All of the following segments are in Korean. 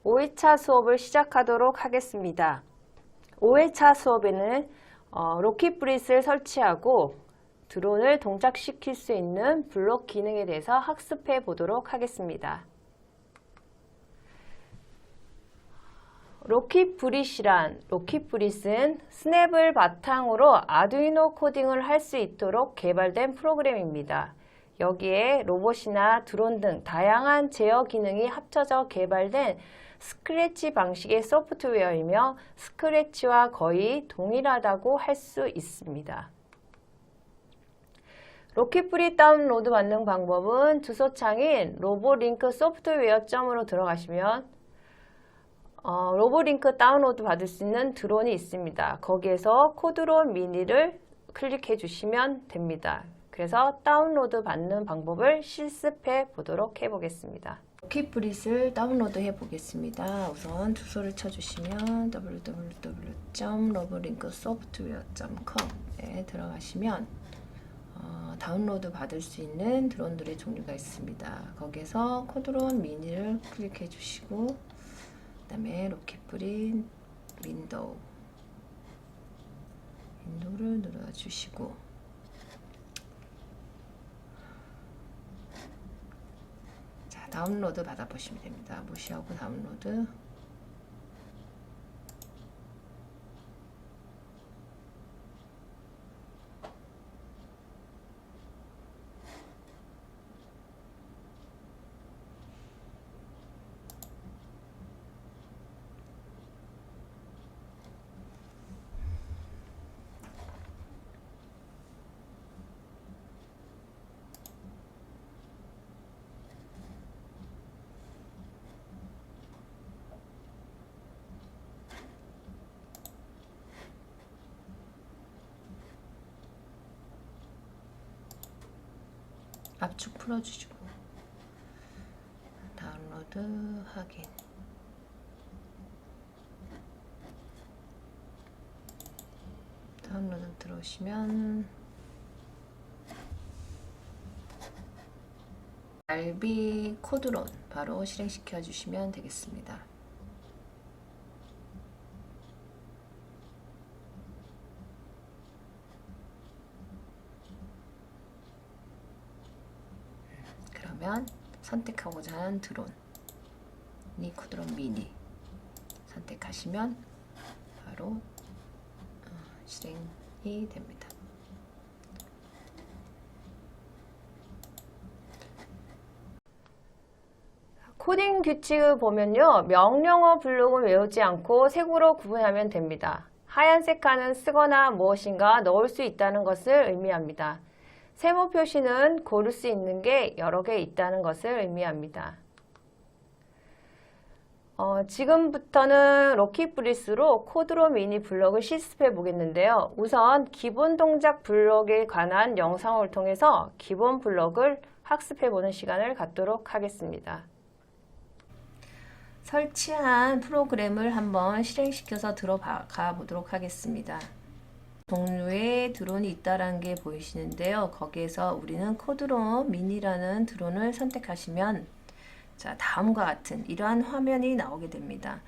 5회차 수업을 시작하도록 하겠습니다. 5회차 수업에는 로켓 브릿을 설치하고 드론을 동작시킬 수 있는 블록 기능에 대해서 학습해 보도록 하겠습니다. 로켓 브릿은 스냅을 바탕으로 아두이노 코딩을 할 수 있도록 개발된 프로그램입니다. 여기에 로봇이나 드론 등 다양한 제어 기능이 합쳐져 개발된 스크래치 방식의 소프트웨어이며 스크래치와 거의 동일하다고 할 수 있습니다. 로켓브릿 다운로드 받는 방법은 주소창인 로봇링크 소프트웨어.으로 들어가시면 로봇링크 다운로드 받을 수 있는 드론이 있습니다. 거기에서 코드론 미니를 클릭해 주시면 됩니다. 그래서 다운로드 받는 방법을 실습해 보도록 해보겠습니다. 로켓브릿을 다운로드 해 보겠습니다. 우선 주소를 쳐주시면 www.robotlinksoftware.com에 들어가시면 다운로드 받을 수 있는 드론들의 종류가 있습니다. 거기에서 코드론 미니를 클릭해 주시고 그 다음에 로켓브릿 윈도우를 눌러주시고 다운로드 받아보시면 됩니다. 무시하고 다운로드. 압축 풀어주시고 다운로드 확인. 다운로드 들어오시면 RB 코드론 바로 실행시켜 주시면 되겠습니다. 그러면 선택하고자 하는 드론 코드론 미니 선택하시면 바로 실행이 됩니다. 코딩 규칙을 보면요, 명령어 블록을 외우지 않고 색으로 구분하면 됩니다. 하얀색 칸은 쓰거나 무엇인가 넣을 수 있다는 것을 의미합니다. 세모 표시는 고를 수 있는 게 여러 개 있다는 것을 의미합니다. 지금부터는 로켓브릿으로 코드론 미니 블록을 실습해 보겠는데요. 우선 기본 동작 블록에 관한 영상을 통해서 기본 블록을 학습해 보는 시간을 갖도록 하겠습니다. 설치한 프로그램을 한번 실행시켜서 들어가 보도록 하겠습니다. 종류의 드론이 있다는 게 보이시는데요. 거기에서 우리는 코드론 미니라는 드론을 선택하시면 자, 다음과 같은 이러한 화면이 나오게 됩니다.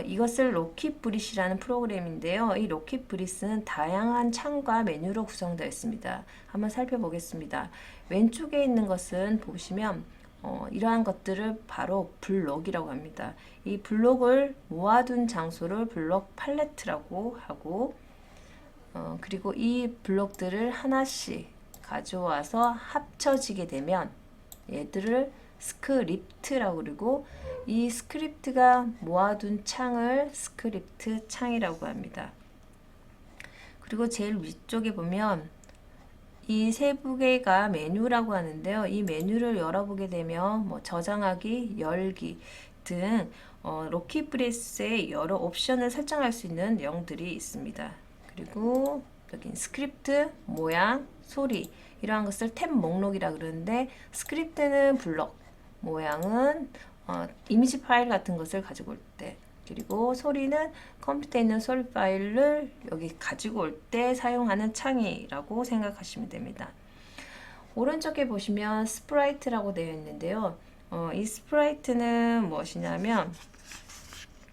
이것을 로켓브릿이라는 프로그램인데요. 이 로켓브릿은 다양한 창과 메뉴로 구성되어 있습니다. 한번 살펴보겠습니다. 왼쪽에 있는 것은 보시면 이러한 것들을 바로 블록이라고 합니다. 이 블록을 모아둔 장소를 블록 팔레트라고 하고 그리고 이 블록들을 하나씩 가져와서 합쳐지게 되면 얘들을 스크립트라고 그러고 이 스크립트가 모아둔 창을 스크립트 창이라고 합니다. 그리고 제일 위쪽에 보면 이 세 개가 메뉴라고 하는데요. 이 메뉴를 열어보게 되면 저장하기, 열기 등 로켓브릿의 여러 옵션을 설정할 수 있는 내용들이 있습니다. 그리고 여기 스크립트, 모양, 소리 이러한 것을 탭 목록이라 그러는데 스크립트는 블록, 모양은 이미지 파일 같은 것을 가지고 올 때, 그리고 소리는 컴퓨터에 있는 소리 파일을 여기 가지고 올 때 사용하는 창이라고 생각하시면 됩니다. 오른쪽에 보시면 스프라이트라고 되어 있는데요. 이 스프라이트는 무엇이냐면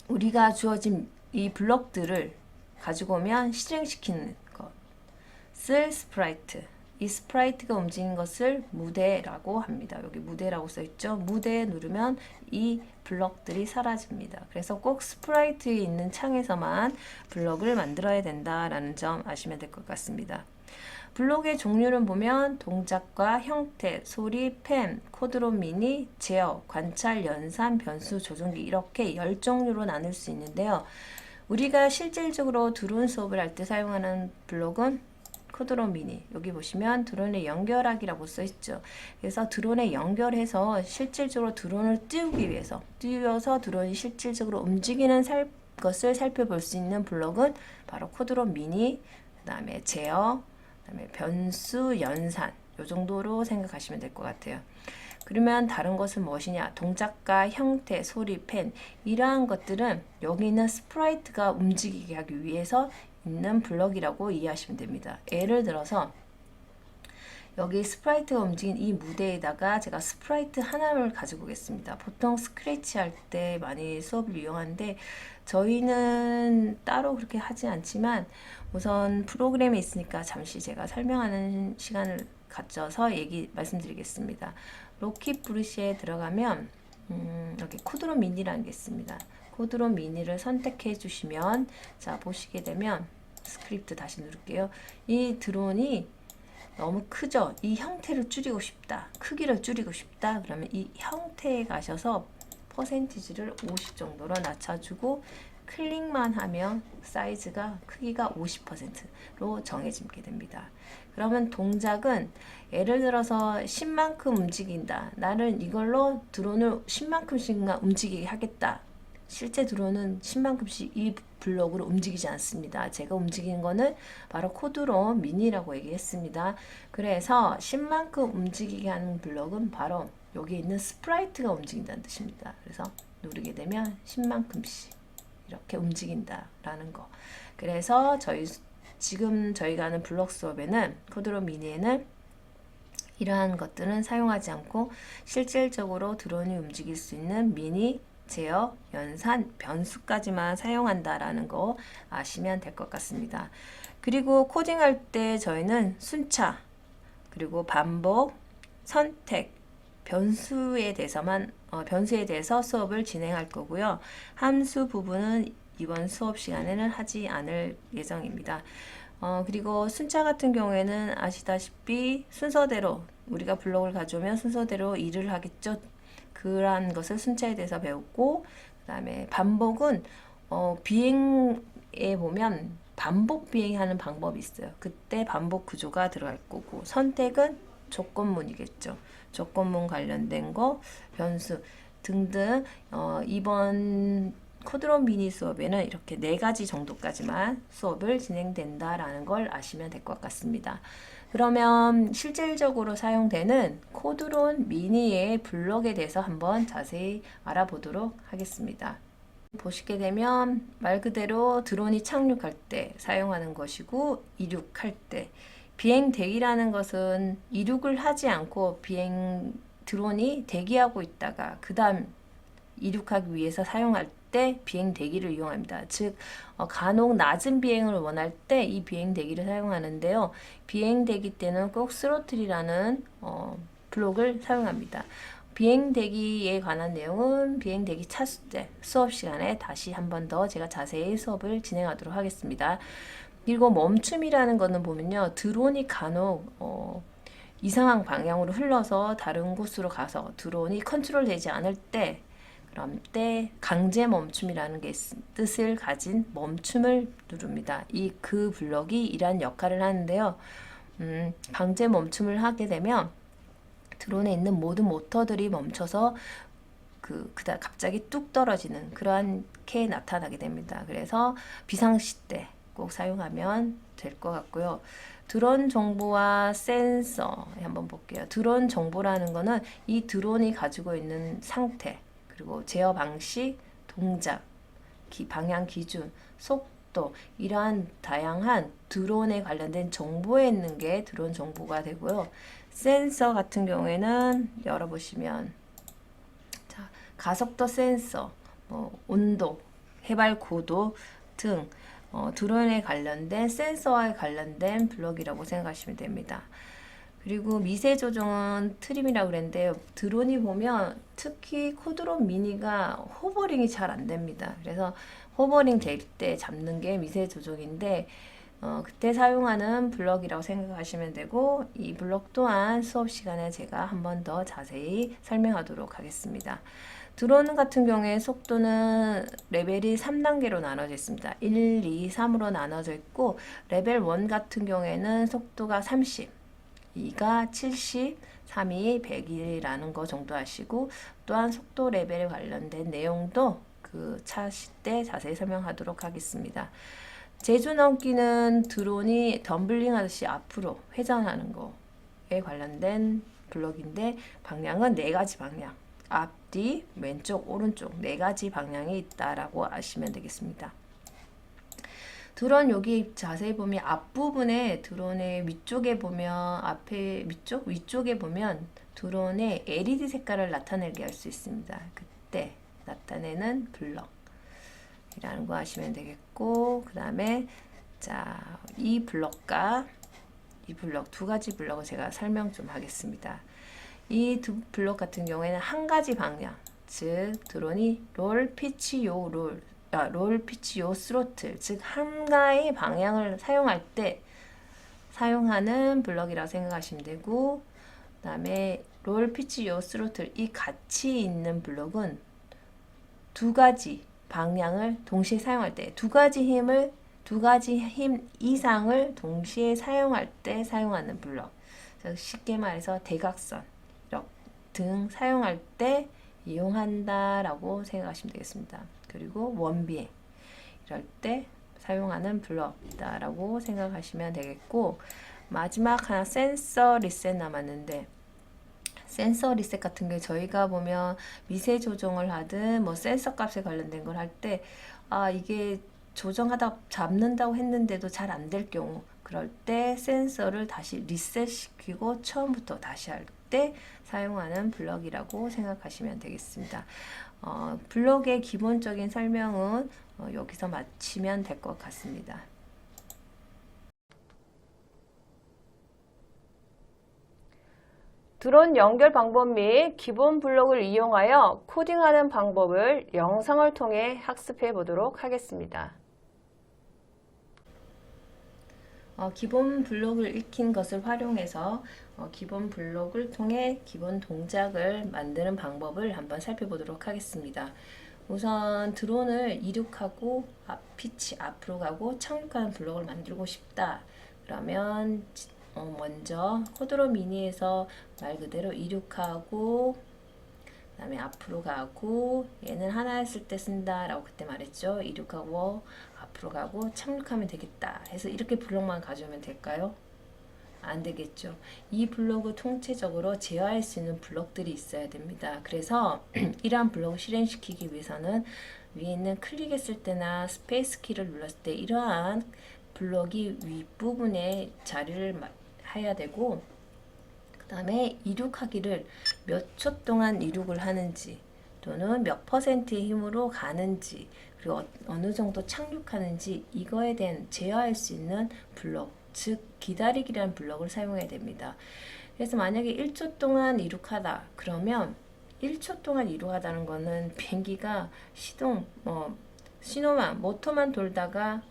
우리가 주어진 이 블럭들을 가지고 오면 실행시키는 것을 스프라이트. 이 스프라이트가 움직이는 것을 무대라고 합니다. 여기 무대라고 써있죠. 무대에 누르면 이 블럭들이 사라집니다. 그래서 꼭 스프라이트에 있는 창에서만 블럭을 만들어야 된다라는 점 아시면 될 것 같습니다. 블록의 종류를 보면 동작과 형태, 소리, 펜, 코드론 미니, 제어, 관찰, 연산, 변수, 조종기 이렇게 10종류로 나눌 수 있는데요. 우리가 실질적으로 드론 수업을 할 때 사용하는 블록은 코드론 미니. 여기 보시면 드론에 연결하기라고 써있죠. 그래서 드론에 연결해서 실질적으로 드론을 띄워서 드론이 실질적으로 움직이는 것을 살펴볼 수 있는 블록은 바로 코드론 미니, 그 다음에 제어, 그다음에 변수, 연산 이 정도로 생각하시면 될 것 같아요. 그러면 다른 것은 무엇이냐? 동작과 형태, 소리, 펜 이러한 것들은 여기 있는 스프라이트가 움직이게 하기 위해서 있는 블럭이라고 이해하시면 됩니다. 예를 들어서 여기 스프라이트가 움직인 이 무대에다가 제가 스프라이트 하나를 가지고 오겠습니다. 보통 스크래치 할 때 많이 수업을 이용하는데 저희는 따로 그렇게 하지 않지만 우선 프로그램에 있으니까 잠시 제가 설명하는 시간을 갖춰서 말씀드리겠습니다. 로킷 브러쉬에 들어가면 여기 코드론 미니라는 게 있습니다. 코드론 미니를 선택해 주시면 자 보시게 되면 스크립트 다시 누를게요. 이 드론이 너무 크죠? 이 형태를 줄이고 싶다. 크기를 줄이고 싶다. 그러면 이 형태에 가셔서 퍼센티지를 50 정도로 낮춰주고 클릭만 하면 사이즈가 크기가 50%로 정해지게 됩니다. 그러면 동작은 예를 들어서 10만큼 움직인다. 나는 이걸로 드론을 10만큼씩만 움직이게 하겠다. 실제 드론은 10만큼씩 이 블록으로 움직이지 않습니다. 제가 움직이는 거는 바로 코드론 미니라고 얘기했습니다. 그래서 10만큼 움직이게 하는 블록은 바로 여기 있는 스프라이트가 움직인다는 뜻입니다. 그래서 누르게 되면 10만큼씩 이렇게 움직인다라는 거. 그래서 지금 저희가 하는 블록 수업에는 코드론 미니에는 이러한 것들은 사용하지 않고 실질적으로 드론이 움직일 수 있는 미니, 제어, 연산, 변수까지만 사용한다라는 거 아시면 될 것 같습니다. 그리고 코딩할 때 저희는 순차, 그리고 반복, 선택, 변수에 대해서 수업을 진행할 거고요. 함수 부분은 이번 수업 시간에는 하지 않을 예정입니다. 그리고 순차 같은 경우에는 아시다시피 순서대로 우리가 블록을 가져오면 순서대로 일을 하겠죠. 그러한 것을 순차에 대해서 배웠고, 그 다음에 반복은 비행에 보면 반복 비행하는 방법이 있어요. 그때 반복 구조가 들어갈 거고, 선택은 조건문이겠죠. 조건문 관련된 거, 변수 등등. 이번 코드론 미니 수업에는 이렇게 4가지 정도까지만 수업을 진행된다라는 걸 아시면 될 것 같습니다. 그러면 실질적으로 사용되는 코드론 미니의 블록에 대해서 한번 자세히 알아보도록 하겠습니다. 보시게 되면 말 그대로 드론이 착륙할 때 사용하는 것이고 이륙할 때 비행 대기라는 것은 이륙을 하지 않고 드론이 대기하고 있다가 그 다음 이륙하기 위해서 사용할 때 비행 대기를 이용합니다. 즉 간혹 낮은 비행을 원할 때 이 비행 대기를 사용하는데요. 비행 대기 때는 꼭 스로틀이라는 블록을 사용합니다. 비행 대기에 관한 내용은 비행 대기 차수 때 수업 시간에 다시 한 번 더 제가 자세히 수업을 진행하도록 하겠습니다. 그리고 멈춤이라는 거는 보면요. 드론이 간혹 이상한 방향으로 흘러서 다른 곳으로 가서 드론이 컨트롤 되지 않을 때 그럼 때 강제 멈춤이라는 게 뜻을 가진 멈춤을 누릅니다. 그 블럭이 이러한 역할을 하는데요. 강제 멈춤을 하게 되면 드론에 있는 모든 모터들이 멈춰서 그다음 갑자기 뚝 떨어지는 그렇게 나타나게 됩니다. 그래서 비상시 때 꼭 사용하면 될 것 같고요. 드론 정보와 센서 한번 볼게요. 드론 정보라는 거는 이 드론이 가지고 있는 상태, 그리고 제어 방식, 동작, 방향 기준, 속도 이러한 다양한 드론에 관련된 정보에 있는 게 드론 정보가 되고요. 센서 같은 경우에는 열어보시면 가속도 센서, 온도, 해발 고도 등 드론에 관련된 센서와 관련된 블록이라고 생각하시면 됩니다. 그리고 미세 조정은 트림이라고 그랬는데 드론이 보면 특히 코드론 미니가 호버링이 잘 안 됩니다. 그래서 호버링 될 때 잡는 게 미세 조정인데 그때 사용하는 블럭이라고 생각하시면 되고 이 블럭 또한 수업 시간에 제가 한 번 더 자세히 설명하도록 하겠습니다. 드론 같은 경우에 속도는 레벨이 3단계로 나눠져 있습니다. 1, 2, 3으로 나눠져 있고 레벨 1 같은 경우에는 속도가 30, 2가 70, 3이 100이라는 거 정도 하시고 또한 속도 레벨에 관련된 내용도 그 차시 때 자세히 설명하도록 하겠습니다. 제주 넘기는 드론이 덤블링 하듯이 앞으로 회전하는 거에 관련된 블록인데 방향은 4가지 방향, 앞뒤, 왼쪽, 오른쪽 4가지 방향이 있다라고 아시면 되겠습니다. 드론 여기 자세히 보면 앞부분에 드론의 위쪽에 보면 위쪽에 보면 드론의 LED 색깔을 나타내게 할 수 있습니다. 그때 나타내는 블럭이라는 거 아시면 되겠고 그 다음에 자, 이 블럭과 이 블럭 두 가지 블럭을 제가 설명 좀 하겠습니다. 이 두 블럭 같은 경우에는 한 가지 방향, 즉 드론이 롤, 피치, 롤, 피치, 스로틀, 즉 한가의 방향을 사용할 때 사용하는 블럭이라고 생각하시면 되고 그 다음에 롤, 피치, 스로틀 이 같이 있는 블럭은 두 가지 방향을 동시에 사용할 때 두 가지 힘 이상을 동시에 사용할 때 사용하는 블럭. 쉽게 말해서 대각선 등 사용할 때 이용한다라고 생각하시면 되겠습니다. 그리고 원비행 이럴 때 사용하는 블럭이다라고 생각하시면 되겠고 마지막 하나 센서 리셋 남았는데 센서 리셋 같은 게 저희가 보면 미세 조정을 하든 뭐 센서 값에 관련된 걸 할 때 이게 조정하다 잡는다고 했는데도 잘 안 될 경우 그럴 때 센서를 다시 리셋 시키고 처음부터 다시 할 때 사용하는 블럭이라고 생각하시면 되겠습니다. 블럭의 기본적인 설명은 여기서 마치면 될 것 같습니다. 드론 연결 방법 및 기본 블록을 이용하여 코딩하는 방법을 영상을 통해 학습해 보도록 하겠습니다. 기본 블록을 익힌 것을 활용해서 기본 블록을 통해 기본 동작을 만드는 방법을 한번 살펴보도록 하겠습니다. 우선 드론을 이륙하고 피치 앞으로 가고 착륙하는 블록을 만들고 싶다. 그러면 먼저 코드론 미니에서 말 그대로 이륙하고 그 다음에 앞으로 가고 얘는 하나였을 때 쓴다 라고 그때 말했죠. 이륙하고 앞으로 가고 착륙하면 되겠다 해서 이렇게 블록만 가져오면 될까요? 안 되겠죠. 이 블록을 통째적으로 제어할 수 있는 블록들이 있어야 됩니다. 그래서 이러한 블록을 실행시키기 위해서는 위에 있는 클릭했을 때나 스페이스 키를 눌렀을 때 이러한 블록이 윗부분에 자리를 해야 되고 그 다음에 이륙하기를 몇 초 동안 이륙을 하는지 또는 몇 퍼센트의 힘으로 가는지 그리고 어느 정도 착륙하는지 이거에 대한 제어할 수 있는 블록 즉 기다리기라는 블록을 사용해야 됩니다. 그래서 만약에 1초 동안 이륙하다 그러면 1초 동안 이륙하다는 거는 비행기가 신호만 모터만 돌다가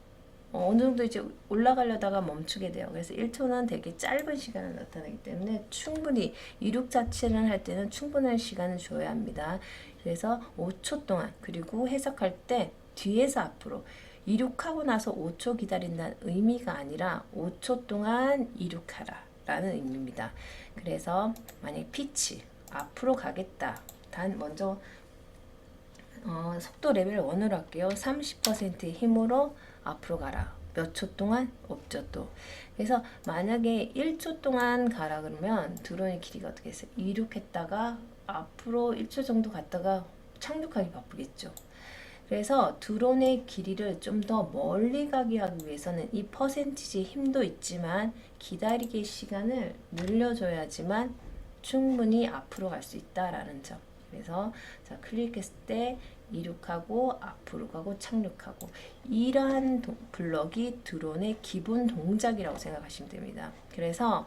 어느 정도 이제 올라가려다가 멈추게 돼요. 그래서 1초는 되게 짧은 시간을 나타내기 때문에 충분히 이륙 자체를 할 때는 충분한 시간을 줘야 합니다. 그래서 5초 동안 그리고 해석할 때 뒤에서 앞으로 이륙하고 나서 5초 기다린다는 의미가 아니라 5초 동안 이륙하라 라는 의미입니다. 그래서 만약 피치 앞으로 가겠다. 단 먼저 속도 레벨 1으로 할게요. 30%의 힘으로 앞으로 가라. 몇 초 동안? 5초 또. 그래서 만약에 1초 동안 가라 그러면 드론의 길이가 어떻게 했어요? 이륙했다가 앞으로 1초 정도 갔다가 착륙하기 바쁘겠죠. 그래서 드론의 길이를 좀 더 멀리 가게 하기 위해서는 이 퍼센티지 힘도 있지만 기다리기 시간을 늘려줘야지만 충분히 앞으로 갈 수 있다라는 점. 그래서 자, 클릭했을 때 이륙하고 앞으로 가고 착륙하고, 이러한 블럭이 드론의 기본 동작이라고 생각하시면 됩니다. 그래서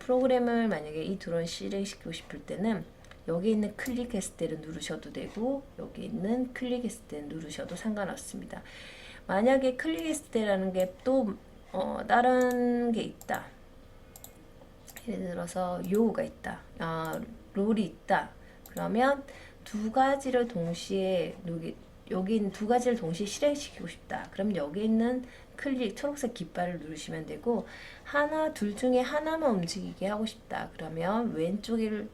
프로그램을 만약에 이 드론 실행시키고 싶을 때는 여기 있는 클릭했을 때를 누르셔도 되고 여기 있는 클릭했을 때 누르셔도 상관없습니다. 만약에 클릭했을 때라는 게 또 다른 게 있다. 예를 들어서 요가 있다. 롤이 있다. 그러면 두 가지를 동시에 여기 있는 두 가지를 동시에 실행시키고 싶다. 그럼 여기 있는 클릭 초록색 깃발을 누르시면 되고, 둘 중에 하나만 움직이게 하고 싶다. 그러면 왼쪽을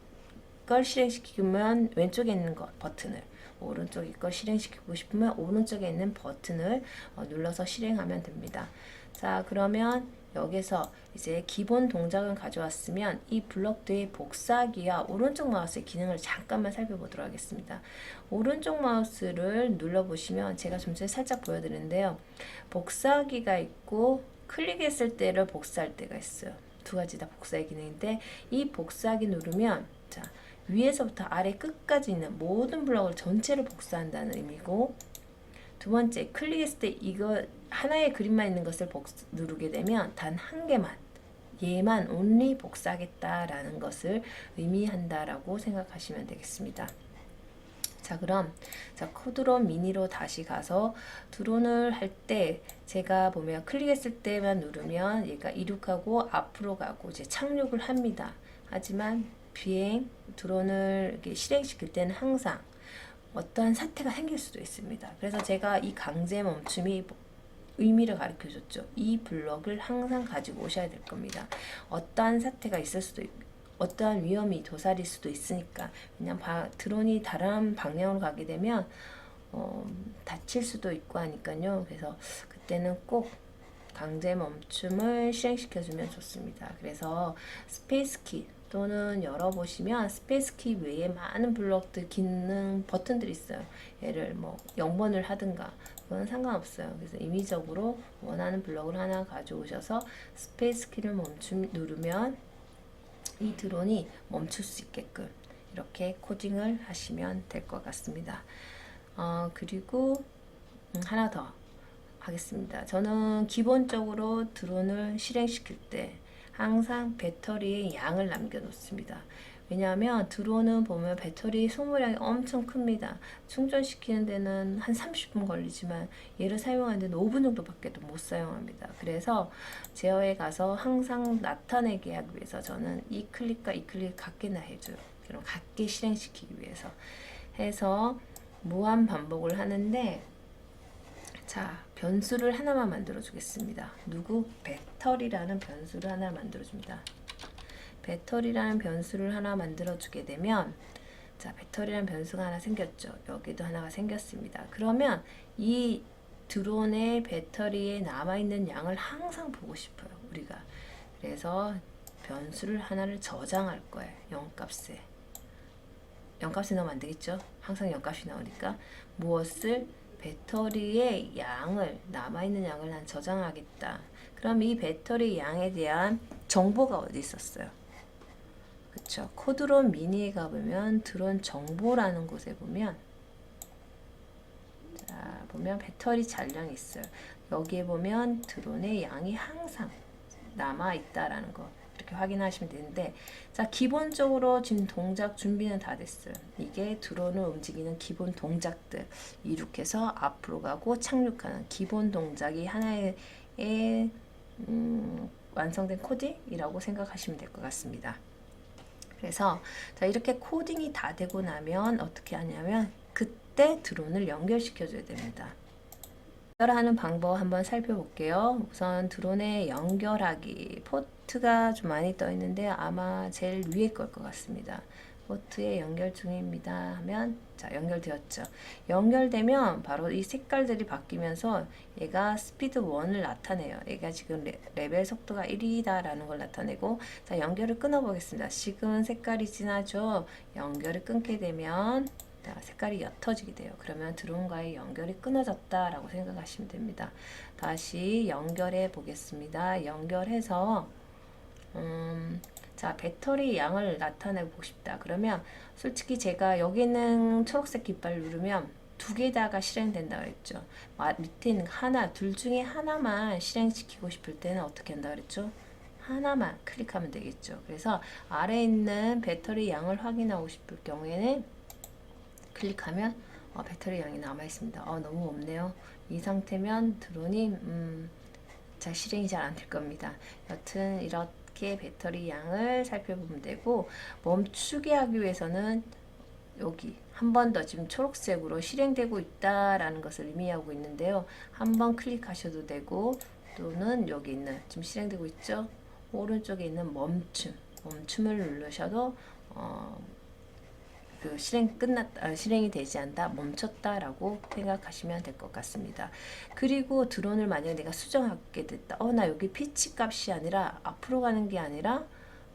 걸 실행시키면 왼쪽에 있는 버튼을, 오른쪽에 걸 실행시키고 싶으면 오른쪽에 있는 버튼을 눌러서 실행하면 됩니다. 자, 그러면 여기서 이제 기본 동작은 가져왔으면 이 블럭들의 복사기와 오른쪽 마우스의 기능을 잠깐만 살펴보도록 하겠습니다. 오른쪽 마우스를 눌러보시면 제가 좀 전에 살짝 보여드렸는데요. 복사기가 있고 클릭했을 때를 복사할 때가 있어요. 두 가지 다 복사의 기능인데, 이 복사기 누르면 자, 위에서부터 아래 끝까지 있는 모든 블럭을 전체를 복사한다는 의미고, 두 번째, 클릭했을 때 이거 하나의 그림만 있는 것을 누르게 되면 단 한 개만, 얘만 only 복사하겠다라는 것을 의미한다라고 생각하시면 되겠습니다. 자, 그럼 코드론 미니로 다시 가서 드론을 할 때 제가 보면 클릭했을 때만 누르면 얘가 이륙하고 앞으로 가고 이제 착륙을 합니다. 하지만 드론을 이렇게 실행시킬 때는 항상 어떠한 사태가 생길 수도 있습니다. 그래서 제가 이 강제 멈춤이 의미를 가르쳐 줬죠. 이 블럭을 항상 가지고 오셔야 될 겁니다. 어떠한 사태가 있을 수도 있고, 어떠한 위험이 도사릴 수도 있으니까. 왜냐면 드론이 다른 방향으로 가게 되면 다칠 수도 있고 하니까요. 그래서 그때는 꼭 강제 멈춤을 실행시켜주면 좋습니다. 그래서 스페이스 키 또는 열어보시면 스페이스 키 외에 많은 블럭들, 기능, 버튼들이 있어요. 얘를 뭐 0번을 하든가 그건 상관없어요. 그래서 임의적으로 원하는 블럭을 하나 가져오셔서 스페이스 키를 누르면 이 드론이 멈출 수 있게끔 이렇게 코딩을 하시면 될 것 같습니다. 그리고 하나 더 하겠습니다. 저는 기본적으로 드론을 실행시킬 때 항상 배터리의 양을 남겨 놓습니다. 왜냐하면 드론은 보면 배터리 소모량이 엄청 큽니다. 충전시키는 데는 한 30분 걸리지만 얘를 사용하는 데는 5분 정도밖에 못 사용합니다. 그래서 제어에 가서 항상 나타내게 하기 위해서 저는 이 클릭과 이 클릭 같게나 해줘요. 그럼 같게 실행시키기 위해서 해서 무한 반복을 하는데, 자, 변수를 하나만 만들어 주겠습니다. 배터리라는 변수를 하나 만들어 줍니다. 배터리라는 변수를 하나 만들어 주게 되면, 자, 배터리라는 변수가 하나 생겼죠. 여기도 하나가 생겼습니다. 그러면 이 드론의 배터리에 남아있는 양을 항상 보고 싶어요, 우리가. 그래서 변수를 하나를 저장할 거예요. 0값에. 0값에 넣으면 안 되겠죠? 항상 0값이 나오니까 무엇을 배터리의 양을, 남아있는 양을 난 저장하겠다. 그럼 이 배터리 양에 대한 정보가 어디 있었어요? 그쵸? 코드론 미니에 가보면 드론 정보라는 곳에 보면, 자, 보면 배터리 잔량이 있어요. 여기에 보면 드론의 양이 항상 남아있다라는 거 이렇게 확인하시면 되는데, 자, 기본적으로 지금 동작 준비는 다 됐어요. 이게 드론을 움직이는 기본 동작들, 이륙해서 앞으로 가고 착륙하는 기본 동작이 하나의 완성된 코딩이라고 생각하시면 될 것 같습니다. 그래서 자, 이렇게 코딩이 다 되고 나면 어떻게 하냐면 그때 드론을 연결시켜 줘야 됩니다. 연결하는 방법 한번 살펴볼게요. 우선 드론에 연결하기, 포트가 좀 많이 떠 있는데 아마 제일 위에 걸 것 같습니다. 포트에 연결 중입니다 하면, 자, 연결되었죠. 연결되면 바로 이 색깔들이 바뀌면서 얘가 스피드 1을 나타내요. 얘가 지금 레벨 속도가 1이다 라는 걸 나타내고, 자, 연결을 끊어 보겠습니다. 지금은 색깔이 진하죠. 연결을 끊게 되면 색깔이 옅어지게 돼요. 그러면 드론과의 연결이 끊어졌다 라고 생각하시면 됩니다. 다시 연결해 보겠습니다. 연결해서 자, 배터리 양을 나타내고 싶다. 그러면 솔직히 제가 여기 있는 초록색 깃발 누르면 두 개 다가 실행된다 그랬죠. 밑에 있는 하나, 둘 중에 하나만 실행시키고 싶을 때는 어떻게 한다 그랬죠? 하나만 클릭하면 되겠죠. 그래서 아래에 있는 배터리 양을 확인하고 싶을 경우에는 클릭하면 배터리 양이 남아 있습니다. 너무 없네요. 이 상태면 드론이 잘 실행이 잘 안 될 겁니다. 여튼 이렇게 배터리 양을 살펴보면 되고, 멈추게 하기 위해서는 여기 한 번 더 지금 초록색으로 실행되고 있다라는 것을 의미하고 있는데요. 한번 클릭하셔도 되고, 또는 여기 있는 지금 실행되고 있죠. 오른쪽에 있는 멈춤을 누르셔도 그 실행이 되지 않다, 멈췄다라고 생각하시면 될 것 같습니다. 그리고 드론을 만약에 내가 수정하게 됐다. 나 여기 피치 값이 아니라 앞으로 가는 게 아니라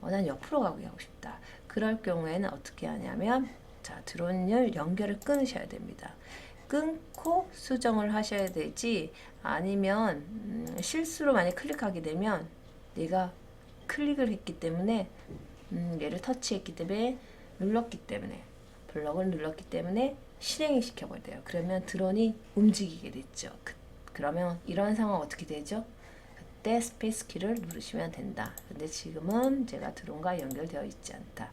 난 옆으로 가고 싶다. 그럴 경우에는 어떻게 하냐면, 자, 드론을 연결을 끊으셔야 됩니다. 끊고 수정을 하셔야 되지, 아니면 실수로 만약 클릭하게 되면 내가 클릭을 했기 때문에 얘를 터치했기 때문에 블럭을 눌렀기 때문에 실행이 시켜버려야 돼요. 그러면 드론이 움직이게 됐죠. 그러면 이런 상황 어떻게 되죠? 그때 스페이스 키를 누르시면 된다. 근데 지금은 제가 드론과 연결되어 있지 않다.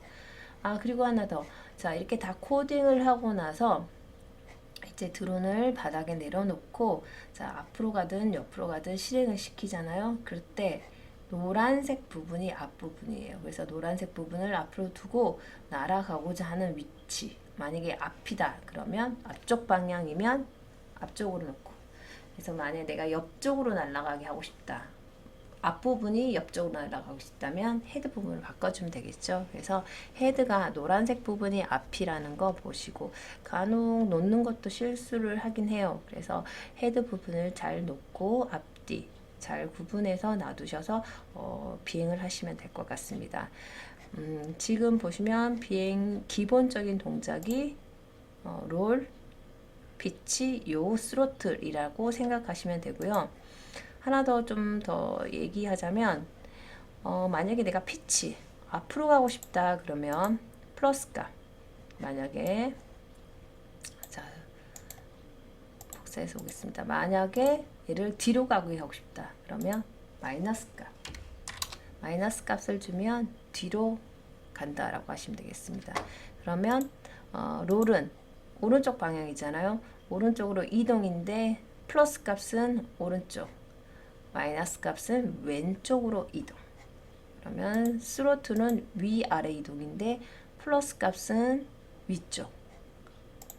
그리고 하나 더. 자, 이렇게 다 코딩을 하고 나서 이제 드론을 바닥에 내려놓고, 자, 앞으로 가든 옆으로 가든 실행을 시키잖아요. 그럴 때 노란색 부분이 앞부분이에요. 그래서 노란색 부분을 앞으로 두고 날아가고자 하는 위치, 만약에 앞이다 그러면 앞쪽 방향이면 앞쪽으로 놓고, 그래서 만약에 내가 옆쪽으로 날아가게 하고 싶다, 앞부분이 옆쪽으로 날아가고 싶다면 헤드 부분을 바꿔주면 되겠죠. 그래서 헤드가 노란색 부분이 앞이라는 거 보시고, 간혹 놓는 것도 실수를 하긴 해요. 그래서 헤드 부분을 잘 놓고 앞뒤 잘 구분해서 놔두셔서 비행을 하시면 될 것 같습니다. 지금 보시면 비행 기본적인 동작이 롤, 피치, 스로틀이라고 생각하시면 되고요. 하나 더 좀 더 얘기하자면, 만약에 내가 피치 앞으로 가고 싶다 그러면 플러스 값, 만약에 자 복사해서 오겠습니다. 만약에 얘를 뒤로 가게 하고 싶다 그러면 마이너스 값을 주면 뒤로 간다라고 하시면 되겠습니다. 그러면 롤은 오른쪽 방향이잖아요. 오른쪽으로 이동인데 플러스 값은 오른쪽, 마이너스 값은 왼쪽으로 이동. 그러면 스로틀은 위아래 이동인데 플러스 값은 위쪽,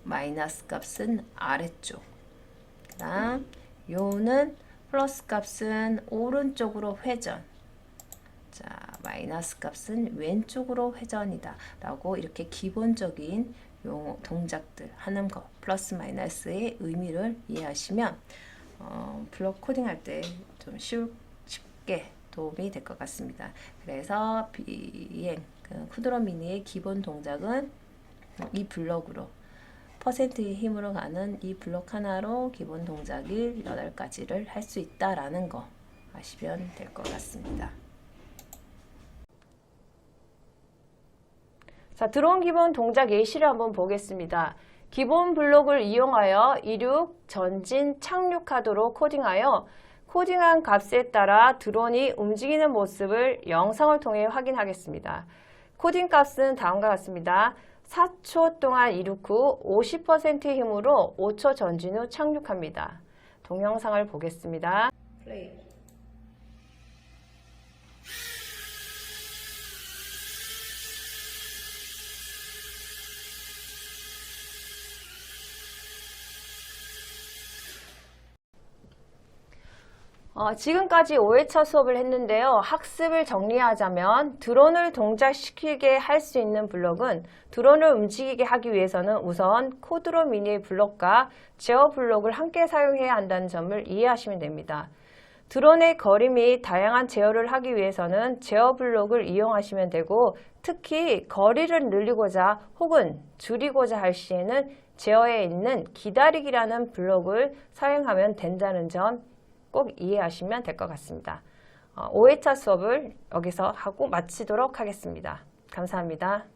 마이너스 값은 아래쪽. 그 다음 요는 플러스 값은 오른쪽으로 회전, 자, 마이너스 값은 왼쪽으로 회전이다 라고 이렇게 기본적인 동작들 하는 거, 플러스 마이너스의 의미를 이해하시면 블록 코딩할 때 좀 쉽게 도움이 될 것 같습니다. 그래서 비행 쿠드론 미니의 기본 동작은 이 블록으로, 퍼센트의 힘으로 가는 이 블록 하나로 기본 동작을 8가지를 할 수 있다라는 거 아시면 될 것 같습니다. 자, 드론 기본 동작 예시를 한번 보겠습니다. 기본 블록을 이용하여 이륙, 전진, 착륙하도록 코딩하여 코딩한 값에 따라 드론이 움직이는 모습을 영상을 통해 확인하겠습니다. 코딩 값은 다음과 같습니다. 4초 동안 이륙 후 50%의 힘으로 5초 전진 후 착륙합니다. 동영상을 보겠습니다. 플레이. 지금까지 5회차 수업을 했는데요. 학습을 정리하자면 드론을 동작시키게 할 수 있는 블록은, 드론을 움직이게 하기 위해서는 우선 코드론 미니의 블록과 제어 블록을 함께 사용해야 한다는 점을 이해하시면 됩니다. 드론의 거리 및 다양한 제어를 하기 위해서는 제어 블록을 이용하시면 되고, 특히 거리를 늘리고자 혹은 줄이고자 할 시에는 제어에 있는 기다리기라는 블록을 사용하면 된다는 점 꼭 이해하시면 될 것 같습니다. 5회차 수업을 여기서 하고 마치도록 하겠습니다. 감사합니다.